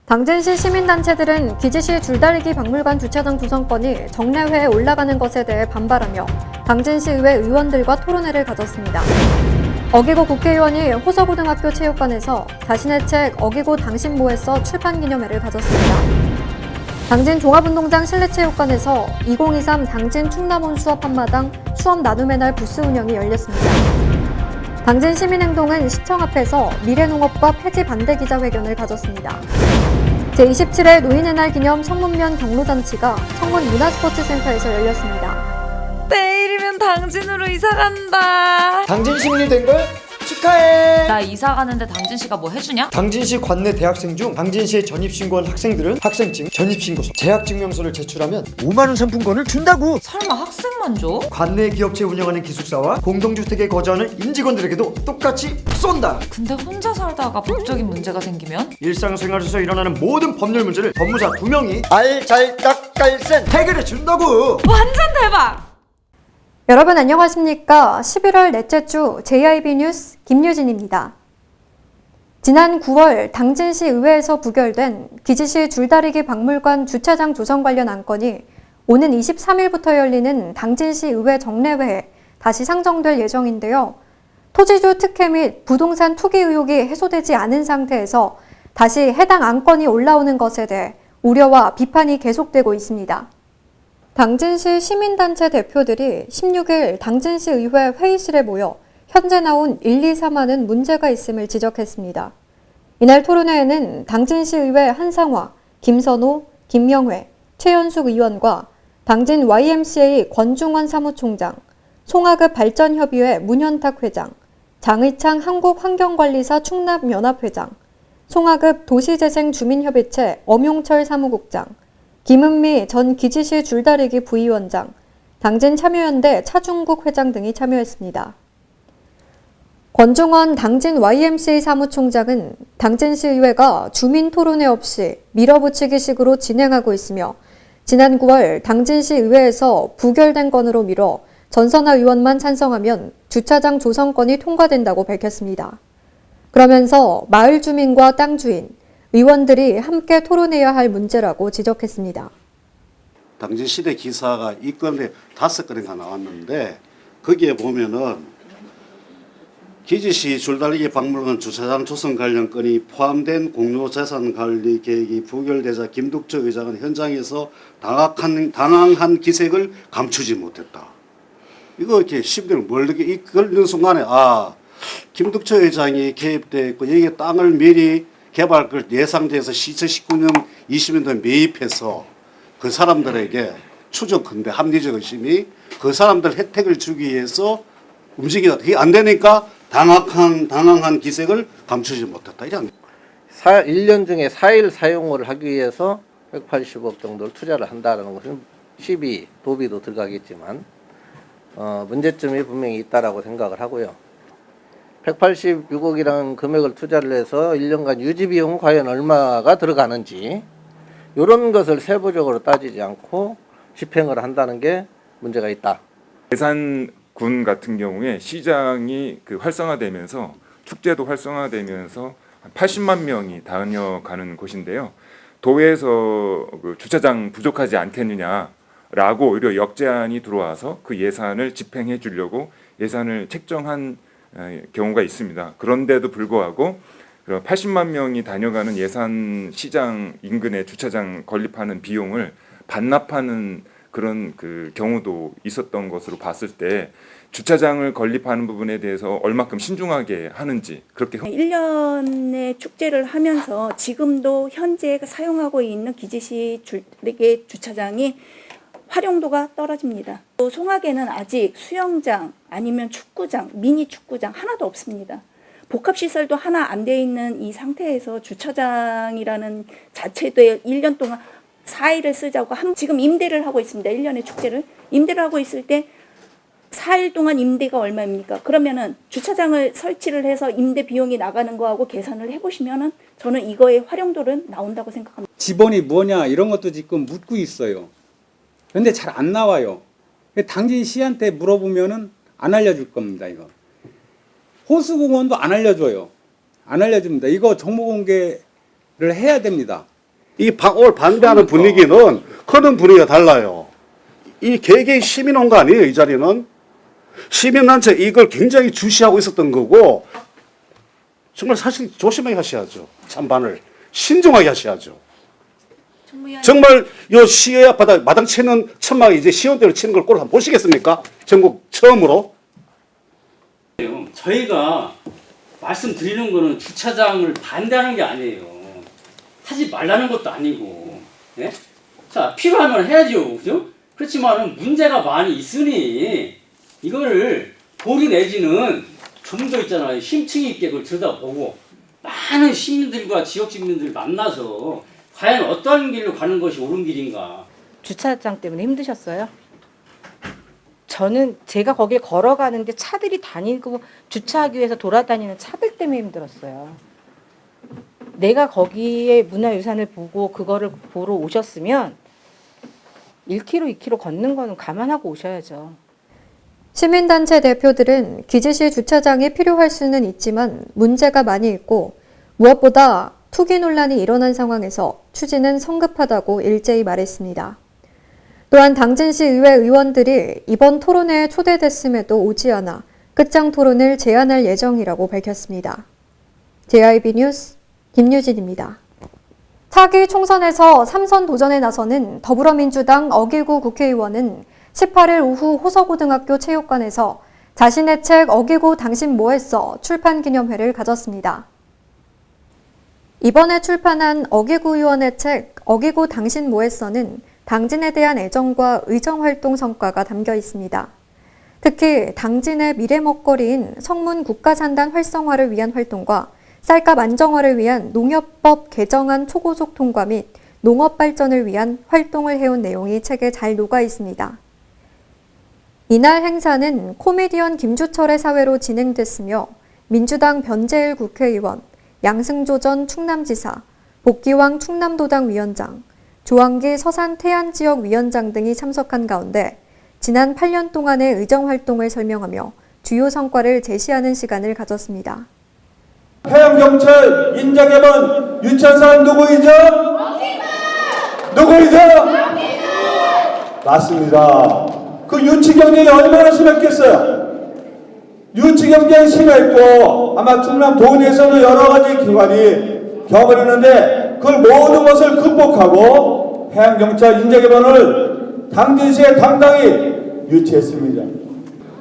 당진시 시민단체들은 기지시 줄다리기 박물관 주차장 조성건이 정례회에 올라가는 것에 대해 반발하며 당진시의회 의원들과 토론회를 가졌습니다. 어기고 국회의원이 호서고등학교 체육관에서 자신의 책 어기고 당신뭐했어 출판기념회를 가졌습니다. 당진 종합운동장 실내체육관에서 2023 당진 충남원 수업 한마당 수업 나눔의 날 부스 운영이 열렸습니다. 당진 시민행동은 시청 앞에서 미래농업과 폐지 반대 기자회견을 가졌습니다. 제27회 노인의 날 기념 청문면 경로잔치가 청문 문화스포츠센터에서 열렸습니다. 내일이면 당진으로 이사 간다. 당진 시민이 된 걸 축하해. 나 이사 가는데 당진시가 뭐 해주냐? 당진시 관내 대학생 중 당진시에 전입신고한 학생들은 학생증, 전입신고서, 재학증명서를 제출하면 5만 원 상품권을 준다고. 설마 학생만 줘? 관내 기업체 운영하는 기숙사와 공동주택에 거주하는 임직원들에게도 똑같이 쏜다. 근데 혼자 살다가 법적인 문제가 생기면? 일상생활에서 일어나는 모든 법률 문제를 법무사 2명이 알잘딱깔센 해결해 준다고. 완전 대박! 여러분 안녕하십니까? 11월 넷째 주 JIB 뉴스 김유진입니다. 지난 9월 당진시 의회에서 부결된 기지시 줄다리기 박물관 주차장 조성 관련 안건이 오는 23일부터 열리는 당진시 의회 정례회에 다시 상정될 예정인데요. 토지주 특혜 및 부동산 투기 의혹이 해소되지 않은 상태에서 다시 해당 안건이 올라오는 것에 대해 우려와 비판이 계속되고 있습니다. 당진시 시민단체 대표들이 16일 당진시 의회 회의실에 모여 현재 나온 1, 2, 3화는 문제가 있음을 지적했습니다. 이날 토론회에는 당진시 의회 한상화, 김선호, 김명회, 최연숙 의원과 당진 YMCA 권중원 사무총장, 송하급 발전협의회 문현탁 회장, 장의창 한국환경관리사 충남연합회장, 송하급 도시재생주민협의체 엄용철 사무국장, 김은미 전 기지시 줄다리기 부위원장, 당진 참여연대 차중국 회장 등이 참여했습니다. 권중원 당진 YMCA 사무총장은 당진시의회가 주민토론회 없이 밀어붙이기식으로 진행하고 있으며 지난 9월 당진시의회에서 부결된 건으로 미뤄 전선화 의원만 찬성하면 주차장 조성건이 통과된다고 밝혔습니다. 그러면서 마을 주민과 땅 주인, 의원들이 함께 토론해야 할 문제라고 지적했습니다. 당진 시대 기사가 이 건에 5건인가 나왔는데 거기에 보면은 기지시 줄다리기 박물관 주차장 조성 관련 건이 포함된 공유재산 관리 계획이 부결되자 김덕철 의장은 현장에서 당황한 기색을 감추지 못했다. 이거 이렇게 10년 멀게 이걸 이런 순간에 김덕철 의장이 개입돼 있고 여기 땅을 미리 개발을 예상돼서 2019년 20년도에 매입해서 그 사람들에게 추적컨대 합리적 의심이 그 사람들 혜택을 주기 위해서 움직이다. 그게 안 되니까 당황한 기색을 감추지 못했다. 이런. 1년 중에 4일 사용을 하기 위해서 180억 정도를 투자를 한다는 것은 시비, 도비도 들어가겠지만 문제점이 분명히 있다라고 생각을 하고요. 186억이라는 금액을 투자를 해서 1년간 유지 비용은 과연 얼마가 들어가는지 이런 것을 세부적으로 따지지 않고 집행을 한다는 게 문제가 있다. 예산군 같은 경우에 시장이 활성화되면서 축제도 활성화되면서 80만 명이 다녀가는 곳인데요. 도에서 주차장 부족하지 않겠느냐라고 오히려 역제안이 들어와서 그 예산을 집행해 주려고 예산을 책정한 경우가 있습니다. 그런데도 불구하고 80만 명이 다녀가는 예산 시장 인근의 주차장 건립하는 비용을 반납하는 그런 경우도 있었던 것으로 봤을 때 주차장을 건립하는 부분에 대해서 얼마큼 신중하게 하는지 그렇게 1년의 축제를 하면서 지금도 현재 사용하고 있는 기지시 줄다리기 주차장이 활용도가 떨어집니다. 또 송악에는 아직 수영장 아니면 축구장, 미니 축구장 하나도 없습니다. 복합시설도 하나 안 돼 있는 이 상태에서 주차장이라는 자체도 1년 동안 4일을 쓰자고 지금 임대를 하고 있습니다. 1년의 축제를. 임대를 하고 있을 때 4일 동안 임대가 얼마입니까? 그러면은 주차장을 설치를 해서 임대 비용이 나가는 거하고 계산을 해보시면은 저는 이거의 활용도는 나온다고 생각합니다. 지번이 뭐냐 이런 것도 지금 묻고 있어요. 근데 잘 안 나와요. 당진시한테 물어보면은 안 알려줄 겁니다. 이거 호수공원도 안 알려줘요. 안 알려줍니다. 이거 정보 공개를 해야 됩니다. 오늘 반대하는 분위기는 그런 분위기가 달라요. 이 개개인 시민 온 거 아니에요, 이 자리는? 시민단체 이걸 굉장히 주시하고 있었던 거고, 정말 사실 조심하게 하셔야죠. 찬반을. 신중하게 하셔야죠. 정말 요 시의 앞바닥 마당 치는 천막에 이제 시원대로 치는 걸 꼴 한번 보시겠습니까? 전국 처음으로. 저희가 말씀드리는 거는 주차장을 반대하는 게 아니에요. 하지 말라는 것도 아니고. 예? 자, 필요하면 해야죠. 그죠? 그렇지만은 문제가 많이 있으니 이거를 보류 내지는 좀 더 있잖아요. 심층 있게 그걸 들여다보고 많은 시민들과 지역 주민들 만나서 과연 어떤 길로 가는 것이 옳은 길인가. 주차장 때문에 힘드셨어요? 저는 제가 거길 걸어가는데 차들이 다니고 주차하기 위해서 돌아다니는 차들 때문에 힘들었어요. 내가 거기에 문화유산을 보고 그거를 보러 오셨으면 1km, 2km 걷는 거는 감안하고 오셔야죠. 시민단체 대표들은 기지시 주차장이 필요할 수는 있지만 문제가 많이 있고 무엇보다 투기 논란이 일어난 상황에서 추진은 성급하다고 일제히 말했습니다. 또한 당진시 의회 의원들이 이번 토론회에 초대됐음에도 오지 않아 끝장 토론을 제안할 예정이라고 밝혔습니다. JIB 뉴스 김유진입니다. 차기 총선에서 3선 도전에 나서는 더불어민주당 어기구 국회의원은 18일 오후 호서고등학교 체육관에서 자신의 책 어기고 당신 뭐했어 출판기념회를 가졌습니다. 이번에 출판한 어기구 의원의 책 어기고 당신 뭐했어는 당진에 대한 애정과 의정활동 성과가 담겨 있습니다. 특히 당진의 미래 먹거리인 성문 국가산단 활성화를 위한 활동과 쌀값 안정화를 위한 농협법 개정안 초고속 통과 및 농업 발전을 위한 활동을 해온 내용이 책에 잘 녹아 있습니다. 이날 행사는 코미디언 김주철의 사회로 진행됐으며 민주당 변재일 국회의원, 양승조 전 충남지사, 복기왕 충남도당 위원장, 조항기 서산 태안지역 위원장 등이 참석한 가운데 지난 8년 동안의 의정활동을 설명하며 주요 성과를 제시하는 시간을 가졌습니다. 해양경찰 인자개발 유치한 누구이죠? 누구이죠? 맞습니다. 그 유치경쟁이 얼마나 심했겠어요? 유치경쟁이 심했고 아마 충남 도내에서도 여러 가지 기관이 경험을 했는데 그 모든 것을 극복하고 해양경찰 인재개발을 당진시에 당당히 유치했습니다.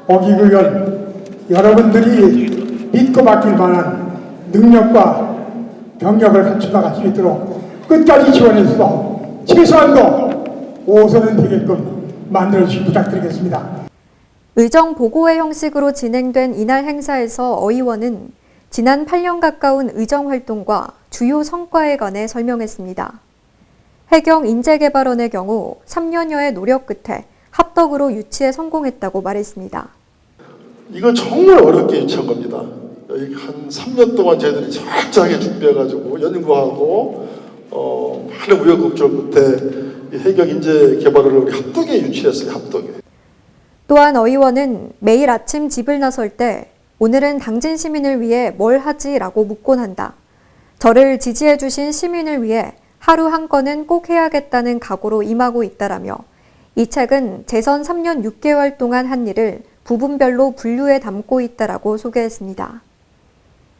어기구현 여러분들이 믿고 맡길 만한 능력과 경력을 갖춰나갈 수 있도록 끝까지 지원해서 최소한도 5선은 되게끔 만들어주시기 부탁드리겠습니다. 의정 보고회 형식으로 진행된 이날 행사에서 어 의원은 지난 8년 가까운 의정 활동과 주요 성과에 관해 설명했습니다. 해경 인재개발원의 경우 3년여의 노력 끝에 합덕으로 유치에 성공했다고 말했습니다. 이거 정말 어렵게 유치한 겁니다. 한 3년 동안 저희들이 철저하게 준비해가지고 연구하고 많은 우여곡절 끝에 해경 인재 개발을 우리 합덕에 유치했어요. 합덕에. 또한 어 의원은 매일 아침 집을 나설 때 오늘은 당진 시민을 위해 뭘 하지라고 묻곤 한다. 저를 지지해 주신 시민을 위해 하루 한 건은 꼭 해야겠다는 각오로 임하고 있다라며 이 책은 재선 3년 6개월 동안 한 일을 부분별로 분류해 담고 있다라고 소개했습니다.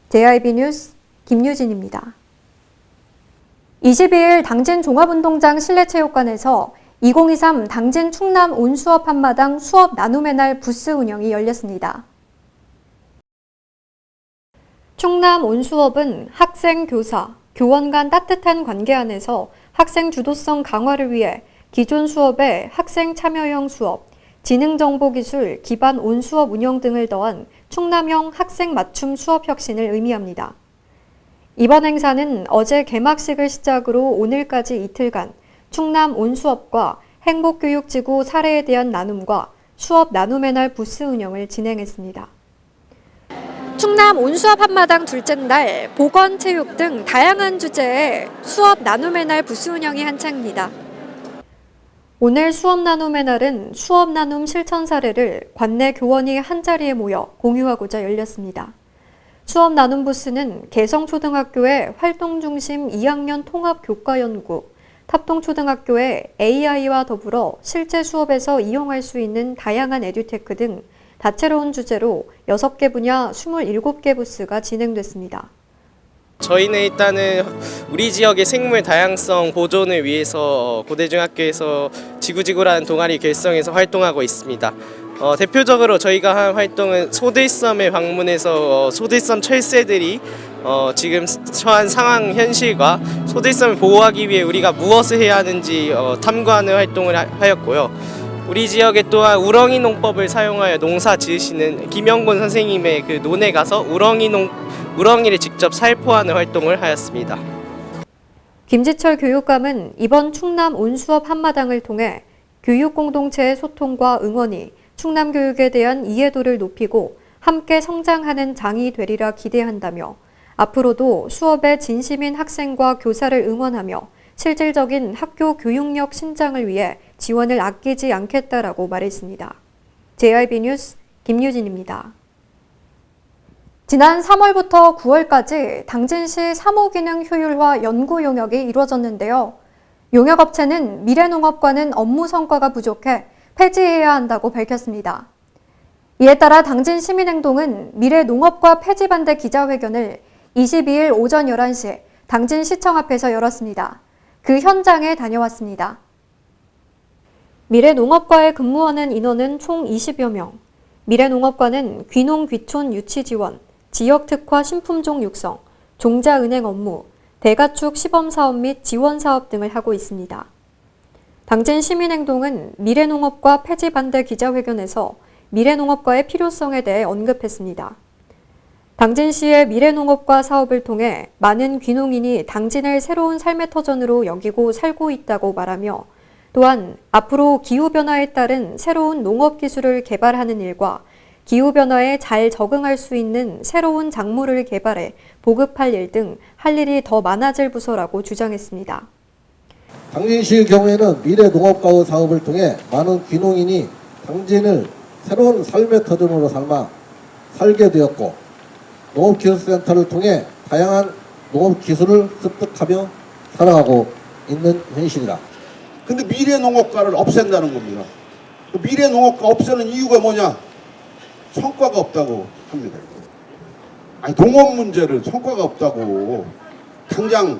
JIB 뉴스 김유진입니다. 22일 당진 종합운동장 실내체육관에서 2023 당진 충남 온수업 한마당 수업 나눔의 날 부스 운영이 열렸습니다. 충남 온수업은 학생, 교사, 교원 간 따뜻한 관계 안에서 학생 주도성 강화를 위해 기존 수업에 학생 참여형 수업, 지능정보기술 기반 온수업 운영 등을 더한 충남형 학생 맞춤 수업 혁신을 의미합니다. 이번 행사는 어제 개막식을 시작으로 오늘까지 이틀간 충남 온수업과 행복교육지구 사례에 대한 나눔과 수업 나눔의 날 부스 운영을 진행했습니다. 충남 온수업 한마당 둘째 날 보건, 체육 등 다양한 주제의 수업 나눔의 날 부스 운영이 한창입니다. 오늘 수업 나눔의 날은 수업 나눔 실천 사례를 관내 교원이 한자리에 모여 공유하고자 열렸습니다. 수업 나눔 부스는 개성초등학교의 활동중심 2학년 통합교과연구, 탑동초등학교의 AI와 더불어 실제 수업에서 이용할 수 있는 다양한 에듀테크 등 다채로운 주제로 6개 분야 27개 부스가 진행됐습니다. 저희는 일단은 우리 지역의 생물 다양성 보존을 위해서 고대중학교에서 지구지구라는 동아리 결성해서 활동하고 있습니다. 대표적으로 저희가 한 활동은 소들섬을 방문해서 소들섬 철새들이 지금 처한 상황 현실과 소들섬을 보호하기 위해 우리가 무엇을 해야 하는지 탐구하는 활동을 하였고요. 우리 지역에 또한 우렁이 농법을 사용하여 농사 지으시는 김영곤 선생님의 그 논에 가서 우렁이를 직접 살포하는 활동을 하였습니다. 김지철 교육감은 이번 충남 온수업 한마당을 통해 교육 공동체의 소통과 응원이 충남 교육에 대한 이해도를 높이고 함께 성장하는 장이 되리라 기대한다며 앞으로도 수업에 진심인 학생과 교사를 응원하며 실질적인 학교 교육력 신장을 위해 지원을 아끼지 않겠다라고 말했습니다. JIB 뉴스 김유진입니다. 지난 3월부터 9월까지 당진시 사무기능 효율화 연구 용역이 이루어졌는데요. 용역업체는 미래농업과는 업무 성과가 부족해 폐지해야 한다고 밝혔습니다. 이에 따라 당진시민행동은 미래농업과 폐지 반대 기자회견을 22일 오전 11시 당진시청 앞에서 열었습니다. 그 현장에 다녀왔습니다. 미래농업과에 근무하는 인원은 총 20여 명. 미래농업과는 귀농 귀촌 유치 지원, 지역특화 신품종 육성, 종자은행 업무, 대가축 시범사업 및 지원사업 등을 하고 있습니다. 당진시민행동은 미래농업과 폐지 반대 기자회견에서 미래농업과의 필요성에 대해 언급했습니다. 당진시의 미래농업과 사업을 통해 많은 귀농인이 당진을 새로운 삶의 터전으로 여기고 살고 있다고 말하며 또한 앞으로 기후변화에 따른 새로운 농업기술을 개발하는 일과 기후변화에 잘 적응할 수 있는 새로운 작물을 개발해 보급할 일 등 할 일이 더 많아질 부서라고 주장했습니다. 당진시의 경우에는 미래농업과의 사업을 통해 많은 귀농인이 당진을 새로운 삶의 터전으로 삼아 살게 되었고 농업기술센터를 통해 다양한 농업기술을 습득하며 살아가고 있는 현실이다. 근데 미래농업과를 없앤다는 겁니다. 미래농업과 없애는 이유가 뭐냐? 성과가 없다고 합니다. 아니 농업 문제를 성과가 없다고 당장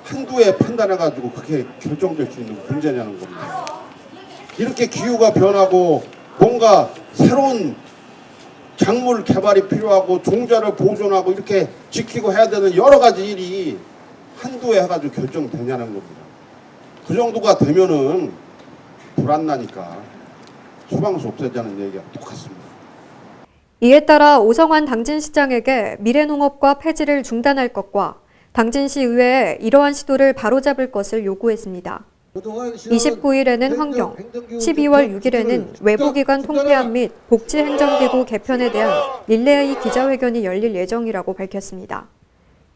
한두 해 판단해가지고 그렇게 결정될 수 있는 문제냐는 겁니다. 이렇게 기후가 변하고 뭔가 새로운 작물 개발이 필요하고 종자를 보존하고 이렇게 지키고 해야 되는 여러 가지 일이 한두 해 해가지고 결정되냐는 겁니다. 그 정도가 되면은 불안나니까 소방서 없애자는 얘기가 똑같습니다. 이에 따라 오성환 당진시장에게 미래농업과 폐지를 중단할 것과 당진시 의회에 이러한 시도를 바로잡을 것을 요구했습니다. 29일에는 환경, 12월 6일에는 외부기관 통폐합 및 복지행정기구 개편에 대한 릴레이 기자회견이 열릴 예정이라고 밝혔습니다.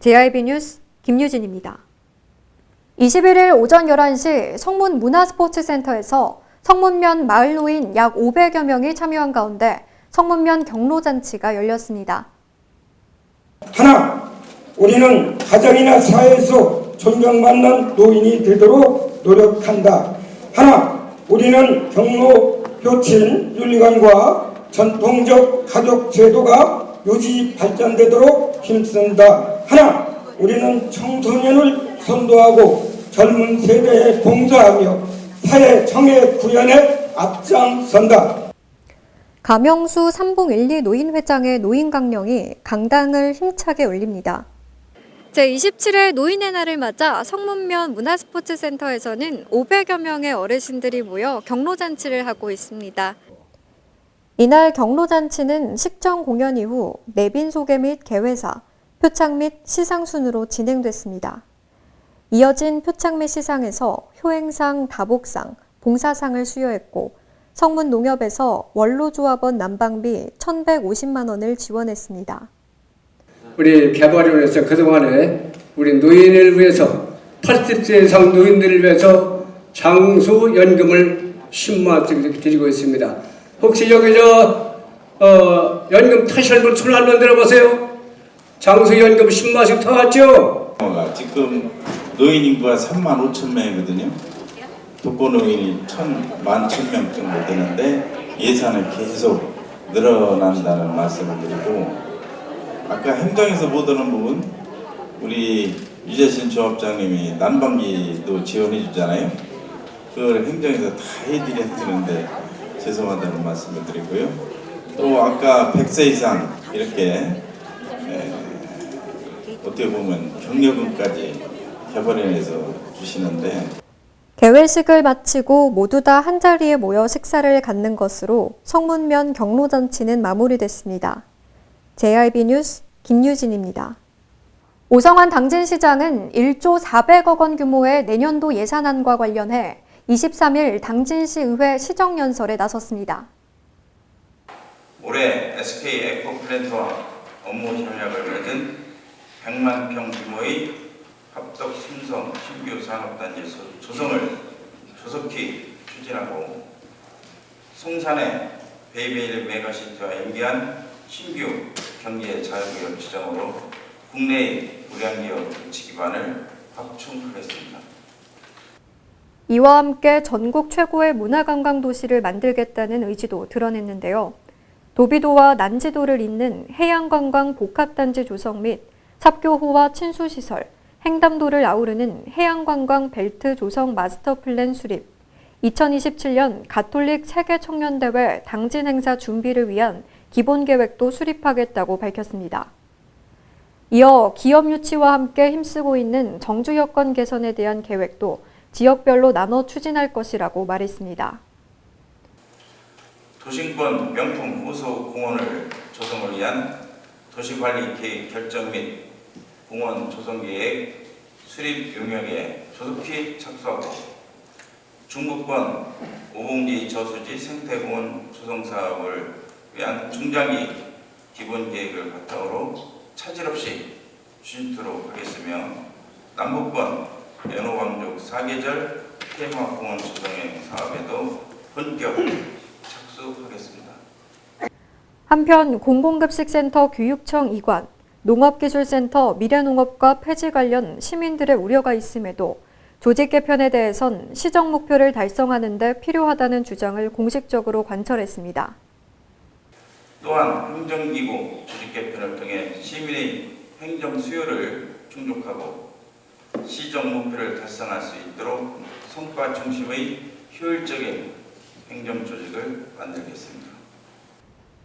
JIB 뉴스 김유진입니다. 21일 오전 11시 성문 문화스포츠센터에서 성문면 마을노인 약 500여 명이 참여한 가운데 성문면 경로잔치가 열렸습니다. 하나, 우리는 가정이나 사회에서 존경받는 노인이 되도록 노력한다. 하나, 우리는 경로 교친 윤리관과 전통적 가족 제도가 유지 발전되도록 힘쓴다. 하나, 우리는 청소년을 선도하고 젊은 세대에 봉사하며 사회 정의 구현에 앞장선다. 가명수 삼봉1, 2 노인회장의 노인 강령이 강당을 힘차게 울립니다. 제27회 노인의 날을 맞아 성문면 문화스포츠센터에서는 500여 명의 어르신들이 모여 경로잔치를 하고 있습니다. 이날 경로잔치는 식전 공연 이후 내빈 소개 및 개회사, 표창 및 시상 순으로 진행됐습니다. 이어진 표창 및 시상에서 효행상, 다복상, 봉사상을 수여했고 성문농협에서 원로조합원 난방비 1,150만 원을 지원했습니다. 우리 개발위원회에서 그동안에 우리 노인을 위해서 80세 이상 노인들을 위해서 장수연금을 10만 원씩 드리고 있습니다. 혹시 여기 연금 타실 분 손 한번 들어보세요. 장수연금 10만씩 더 왔죠? 지금 노인 인구가 35,000명이거든요. 독거노인이 11,000명 정도 되는데 예산은 계속 늘어난다는 말씀을 드리고, 아까 행정에서 못 오는 부분, 우리 유재신 조합장님이 난방비도 지원해 주잖아요. 그걸 행정에서 다 해드려야 되는데 죄송하다는 말씀을 드리고요. 또 아까 100세 이상 이렇게 어떻게 보면 경력금까지 개발원에서 주시는데, 개회식을 마치고 모두 다 한자리에 모여 식사를 갖는 것으로 성문면 경로잔치는 마무리됐습니다. JIB 뉴스 김유진입니다. 오성환 당진시장은 1조 400억 원 규모의 내년도 예산안과 관련해 23일 당진시 의회 시정연설에 나섰습니다. 올해 SK 에코플랜트와 업무 협약을 맺은 100만 평 규모의 합덕 신성 신규 산업단지 조성을 조속히 추진하고, 송산의 베이베이 메가시티와 연계한 신규 경제 자유구역 지정으로 국내의 우량기업 유치 기반을 확충하겠습니다. 이와 함께 전국 최고의 문화관광 도시를 만들겠다는 의지도 드러냈는데요. 도비도와 난지도를 잇는 해양관광 복합단지 조성 및 삽교호와 친수시설, 횡담도를 아우르는 해양관광 벨트 조성 마스터플랜 수립, 2027년 가톨릭 세계청년대회 당진 행사 준비를 위한 기본계획도 수립하겠다고 밝혔습니다. 이어 기업 유치와 함께 힘쓰고 있는 정주 여건 개선에 대한 계획도 지역별로 나눠 추진할 것이라고 말했습니다. 도심권 명품 호수 공원을 조성을 위한 도시관리 계획 결정 및 공원 조성 계획 수립 용역에 조속히 착수하고, 중부권 오봉지 저수지 생태공원 조성 사업을 위한 중장기 기본 계획을 바탕으로 차질 없이 추진토록 하겠으며, 남부권 연호광족 사계절 테마공원 조성행 사업에도 본격 착수하겠습니다. 한편 공공급식센터 교육청 이관, 농업기술센터 미래농업과 폐지 관련 시민들의 우려가 있음에도 조직 개편에 대해선 시정 목표를 달성하는 데 필요하다는 주장을 공식적으로 관철했습니다. 또한 행정기구 조직 개편을 통해 시민의 행정 수요를 충족하고 시정 목표를 달성할 수 있도록 성과 중심의 효율적인 행정 조직을 만들겠습니다.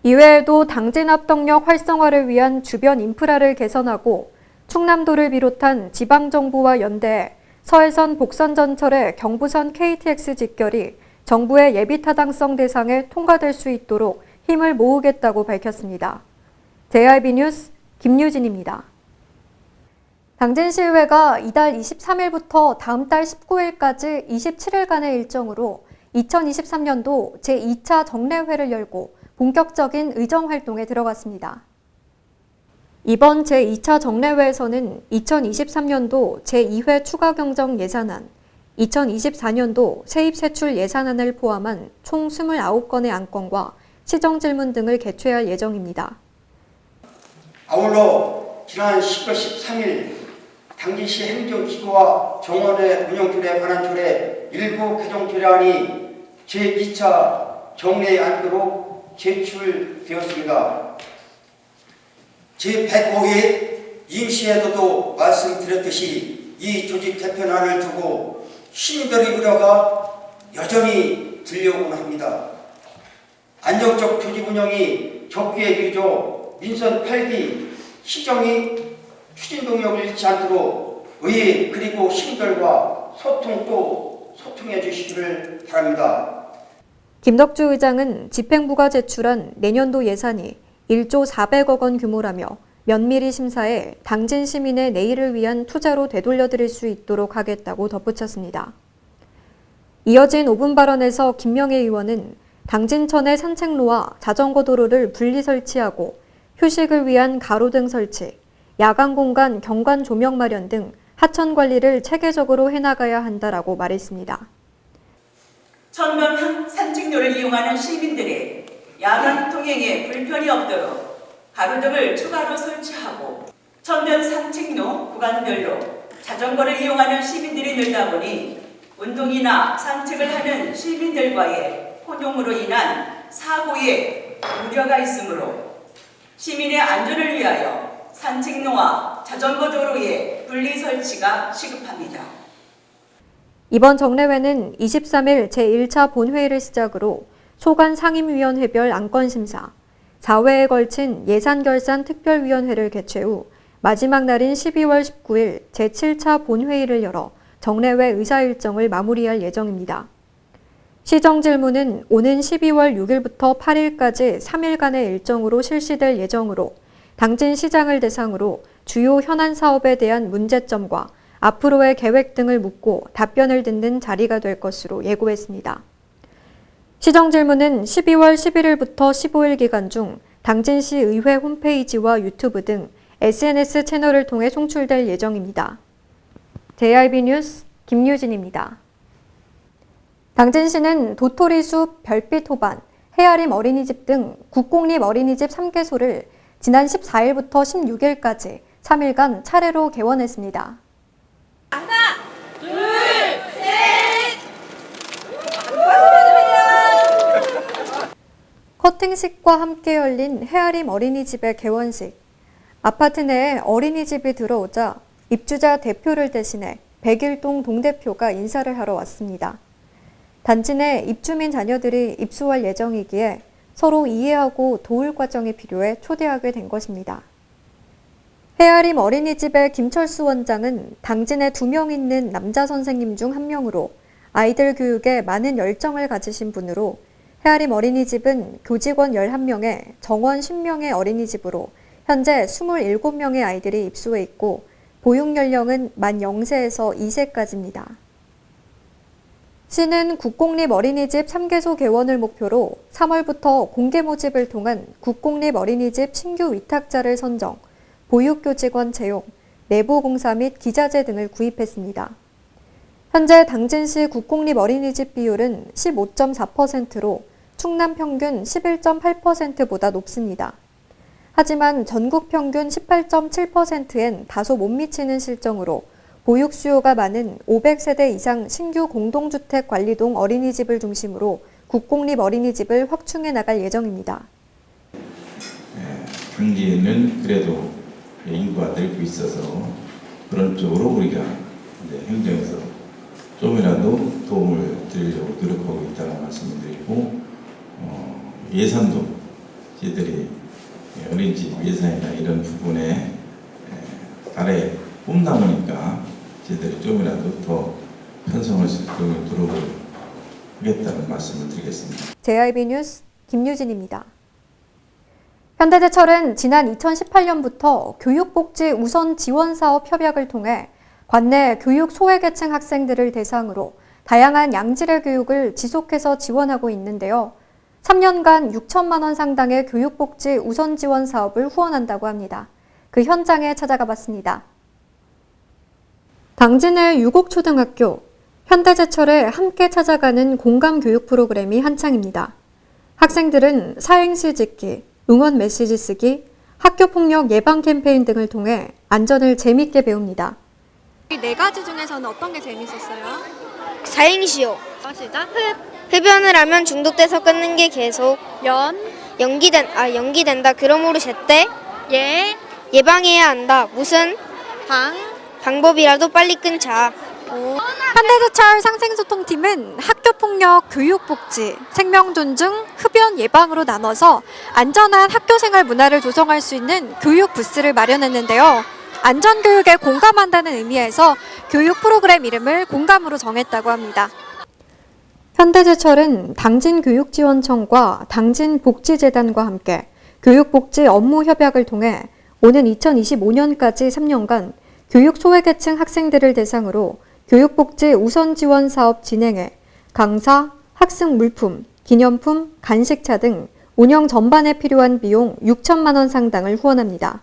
이외에도 당진 합동역 활성화를 위한 주변 인프라를 개선하고 충남도를 비롯한 지방정부와 연대해 서해선 복선전철의 경부선 KTX 직결이 정부의 예비타당성 대상에 통과될 수 있도록 힘을 모으겠다고 밝혔습니다. JIB 뉴스 김유진입니다. 당진시의회가 이달 23일부터 다음 달 19일까지 27일간의 일정으로 2023년도 제2차 정례회를 열고 본격적인 의정활동에 들어갔습니다. 이번 제2차 정례회에서는 2023년도 제2회 추가경정 예산안, 2024년도 세입세출 예산안을 포함한 총 29건의 안건과 시정질문 등을 개최할 예정입니다. 아울러 지난 10월 13일 당진시 행정기구와 정원의 운영조례에 관한 조례 일부 개정 조례안이 제2차 정례의 안건으로 제출되었습니다. 제105회 임시회도도 말씀드렸듯이 이 조직 개편안을 두고 시민들의 우려가 여전히 들려오곤 합니다. 안정적 조직 운영이 적기에 이르죠. 민선 8기 시정이 추진 동력을 잃지 않도록 의회 그리고 시민들과 소통해 주시기를 바랍니다. 김덕주 의장은 집행부가 제출한 내년도 예산이 1조 400억 원 규모라며 면밀히 심사해 당진 시민의 내일을 위한 투자로 되돌려드릴 수 있도록 하겠다고 덧붙였습니다. 이어진 5분 발언에서 김명애 의원은 당진천의 산책로와 자전거 도로를 분리 설치하고 휴식을 위한 가로등 설치, 야간 공간 경관 조명 마련 등 하천 관리를 체계적으로 해나가야 한다라고 말했습니다. 천명 산책로를 이용하는 시민들의 야간 통행에 불편이 없도록 가로등을 추가로 설치하고 전면 산책로 구간별로 자전거를 이용하는 시민들이 늘다 보니 운동이나 산책을 하는 시민들과의 혼용으로 인한 사고에 우려가 있으므로 시민의 안전을 위하여 산책로와 자전거 도로의 분리 설치가 시급합니다. 이번 정례회는 23일 제1차 본회의를 시작으로 소관 상임위원회별 안건심사, 4회에 걸친 예산결산 특별위원회를 개최 후 마지막 날인 12월 19일 제7차 본회의를 열어 정례회 의사일정을 마무리할 예정입니다. 시정질문은 오는 12월 6일부터 8일까지 3일간의 일정으로 실시될 예정으로 당진시장을 대상으로 주요 현안 사업에 대한 문제점과 앞으로의 계획 등을 묻고 답변을 듣는 자리가 될 것으로 예고했습니다. 시정질문은 12월 11일부터 15일 기간 중 당진시 의회 홈페이지와 유튜브 등 SNS 채널을 통해 송출될 예정입니다. JIB 뉴스 김유진입니다. 당진시는 도토리숲, 별빛 호반, 헤아림 어린이집 등 국공립 어린이집 3개소를 지난 14일부터 16일까지 3일간 차례로 개원했습니다. 하나, 둘, 셋. 커팅식과 함께 열린 헤아림 어린이집의 개원식. 아파트 내에 어린이집이 들어오자 입주자 대표를 대신해 백일동 동대표가 인사를 하러 왔습니다. 단지 내 입주민 자녀들이 입소할 예정이기에 서로 이해하고 도울 과정이 필요해 초대하게 된 것입니다. 헤아림 어린이집의 김철수 원장은 당진에 2명 있는 남자 선생님 중 한 명으로 아이들 교육에 많은 열정을 가지신 분으로 헤아림 어린이집은 교직원 11명에 정원 10명의 어린이집으로 현재 27명의 아이들이 입소해 있고 보육 연령은 만 0세에서 2세까지입니다. 시는 국공립 어린이집 3개소 개원을 목표로 3월부터 공개 모집을 통한 국공립 어린이집 신규 위탁자를 선정, 보육교직원 채용, 내부 공사 및 기자재 등을 구입했습니다. 현재 당진시 국공립 어린이집 비율은 15.4%로 충남 평균 11.8%보다 높습니다. 하지만 전국 평균 18.7%엔 다소 못 미치는 실정으로 보육 수요가 많은 500세대 이상 신규 공동주택 관리동 어린이집을 중심으로 국공립 어린이집을 확충해 나갈 예정입니다. 당진은 그래도 인구가 늘고 있어서 그런 쪽으로 우리가 이제 행정에서 좀이라도 도움을 드리려고 노력하고 있다는 말씀을 드리고 예산도 저희들이 어린이집 예산이나 이런 부분에 아래 뽐나오니까 저희들이 좀이라도 더 편성할 수 있도록 노력을 하겠다는 말씀을 드리겠습니다. JIB 뉴스 김유진입니다. 현대제철은 지난 2018년부터 교육복지 우선 지원 사업 협약을 통해 관내 교육 소외계층 학생들을 대상으로 다양한 양질의 교육을 지속해서 지원하고 있는데요. 3년간 6천만 원 상당의 교육복지 우선 지원 사업을 후원한다고 합니다. 그 현장에 찾아가 봤습니다. 당진의 유곡초등학교, 현대제철에 함께 찾아가는 공감교육 프로그램이 한창입니다. 학생들은 사행시 짓기, 응원 메시지 쓰기, 학교폭력 예방 캠페인 등을 통해 안전을 재밌게 배웁니다. 이 4가지 중에서는 어떤 게 재밌었어요? 사행시요. 시작. 흡연을 하면 중독돼서 끊는 게 계속. 연기된다. 그러므로 제때. 예방해야 한다. 무슨 방법이라도 빨리 끊자. 현대제철 상생소통팀은 학교폭력, 교육복지, 생명존중, 흡연 예방으로 나눠서 안전한 학교생활 문화를 조성할 수 있는 교육 부스를 마련했는데요. 안전교육에 공감한다는 의미에서 교육 프로그램 이름을 공감으로 정했다고 합니다. 현대제철은 당진교육지원청과 당진복지재단과 함께 교육복지 업무 협약을 통해 오는 2025년까지 3년간 교육 소외계층 학생들을 대상으로 교육복지 우선 지원 사업 진행에 강사, 학습 물품, 기념품, 간식차 등 운영 전반에 필요한 비용 6천만 원 상당을 후원합니다.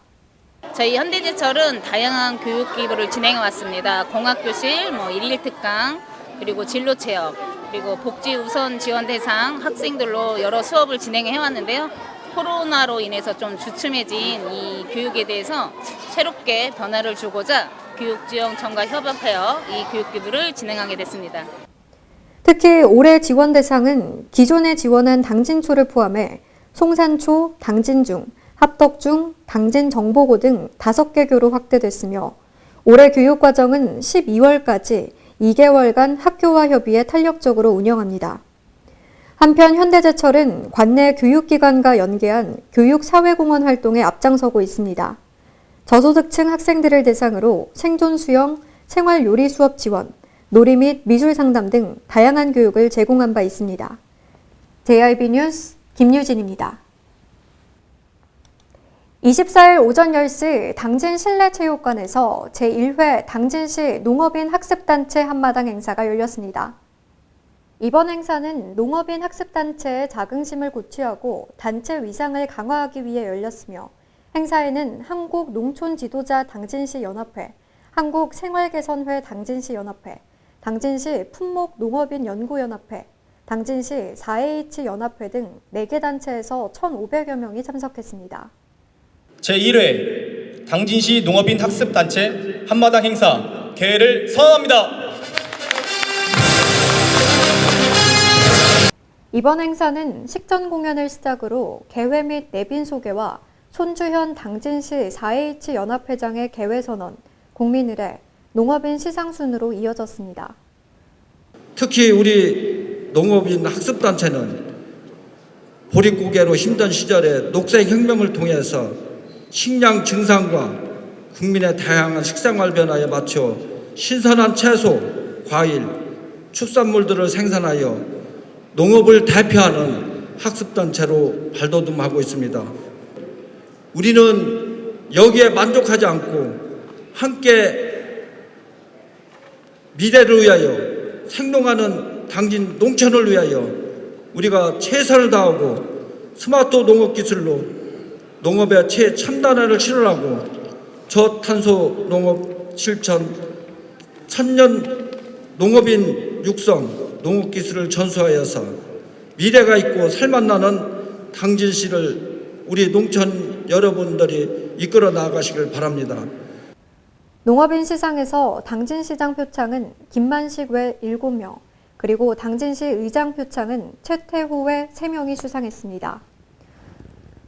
저희 현대제철은 다양한 교육 기부를 진행해 왔습니다. 공학교실, 일일 특강, 그리고 진로 체험, 그리고 복지 우선 지원 대상 학생들로 여러 수업을 진행해 왔는데요. 코로나로 인해서 좀 주춤해진 이 교육에 대해서 새롭게 변화를 주고자 교육지원청과 협업하여 이 교육 기부를 진행하게 됐습니다. 특히 올해 지원 대상은 기존에 지원한 당진초를 포함해 송산초, 당진중, 합덕중, 당진정보고 등 5개 교로 확대됐으며 올해 교육과정은 12월까지 2개월간 학교와 협의해 탄력적으로 운영합니다. 한편 현대제철은 관내 교육기관과 연계한 교육사회공헌 활동에 앞장서고 있습니다. 저소득층 학생들을 대상으로 생존 수영, 생활 요리 수업 지원, 놀이 및 미술 상담 등 다양한 교육을 제공한 바 있습니다. JIB 뉴스 김유진입니다. 24일 오전 10시 당진 실내체육관에서 제1회 당진시 농업인 학습단체 한마당 행사가 열렸습니다. 이번 행사는 농업인 학습단체의 자긍심을 고취하고 단체 위상을 강화하기 위해 열렸으며 행사에는 한국농촌지도자 당진시 연합회, 한국생활개선회 당진시 연합회, 당진시 품목농업인 연구연합회, 당진시 4H 연합회 등 4개 단체에서 1,500여 명이 참석했습니다. 제1회 당진시 농업인 학습단체 한마당 행사 개회를 선언합니다. 이번 행사는 식전 공연을 시작으로 개회 및 내빈 소개와 손주현 당진시 4H 연합회장의 개회 선언, 국민의례, 농업인 시상순으로 이어졌습니다. 특히 우리 농업인 학습단체는 보릿고개로 힘든 시절에 녹색혁명을 통해서 식량 증산과 국민의 다양한 식생활 변화에 맞춰 신선한 채소, 과일, 축산물들을 생산하여 농업을 대표하는 학습단체로 발돋움하고 있습니다. 우리는 여기에 만족하지 않고 함께 미래를 위하여 생동하는 당진 농촌을 위하여 우리가 최선을 다하고 스마트 농업 기술로 농업의 최첨단화를 실현하고 저탄소 농업 실천, 천년 농업인 육성, 농업 기술을 전수하여서 미래가 있고 살맛나는 당진시를 우리 농촌 여러분들이 이끌어 나가시길 바랍니다. 농업인 시상에서 당진시장 표창은 김만식 외 7명, 그리고 당진시 의장 표창은 최태호 외 3명이 수상했습니다.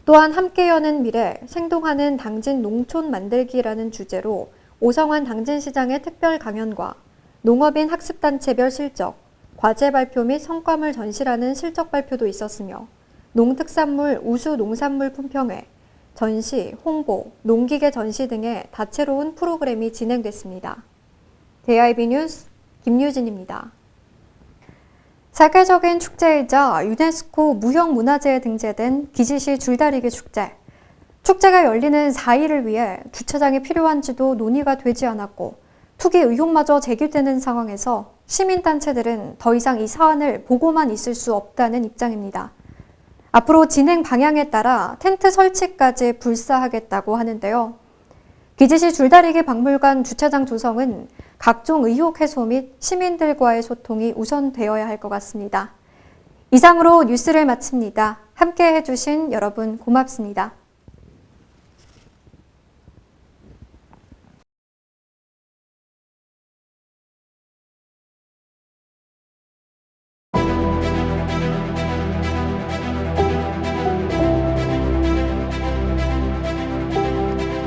또한 함께 여는 미래, 생동하는 당진 농촌 만들기라는 주제로 오성환 당진시장의 특별 강연과 농업인 학습단체별 실적, 과제 발표 및 성과물 전시라는 실적 발표도 있었으며 농특산물 우수 농산물 품평회, 전시, 홍보, 농기계 전시 등의 다채로운 프로그램이 진행됐습니다. JIB 뉴스 김유진입니다. 세계적인 축제이자 유네스코 무형문화재에 등재된 기지시 줄다리기 축제. 축제가 열리는 4일을 위해 주차장이 필요한지도 논의가 되지 않았고 투기 의혹마저 제기되는 상황에서 시민단체들은 더 이상 이 사안을 보고만 있을 수 없다는 입장입니다. 앞으로 진행 방향에 따라 텐트 설치까지 불사하겠다고 하는데요. 기지시 줄다리기 박물관 주차장 조성은 각종 의혹 해소 및 시민들과의 소통이 우선되어야 할 것 같습니다. 이상으로 뉴스를 마칩니다. 함께 해주신 여러분 고맙습니다.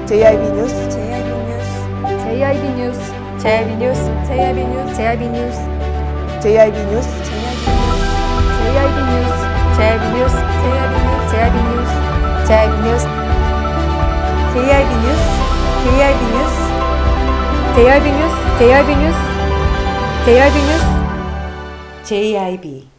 JIB 뉴스, JIB 뉴스, JIB 뉴스, JIB 뉴스, JIB 뉴스, JIB 뉴스, JIB 뉴스, JIB 뉴스, JIB 뉴스, JIB 뉴스, JIB 뉴스, JIB 뉴스, JIB 뉴스, JIB 뉴스, JIB 뉴스, JIB 뉴스, JIB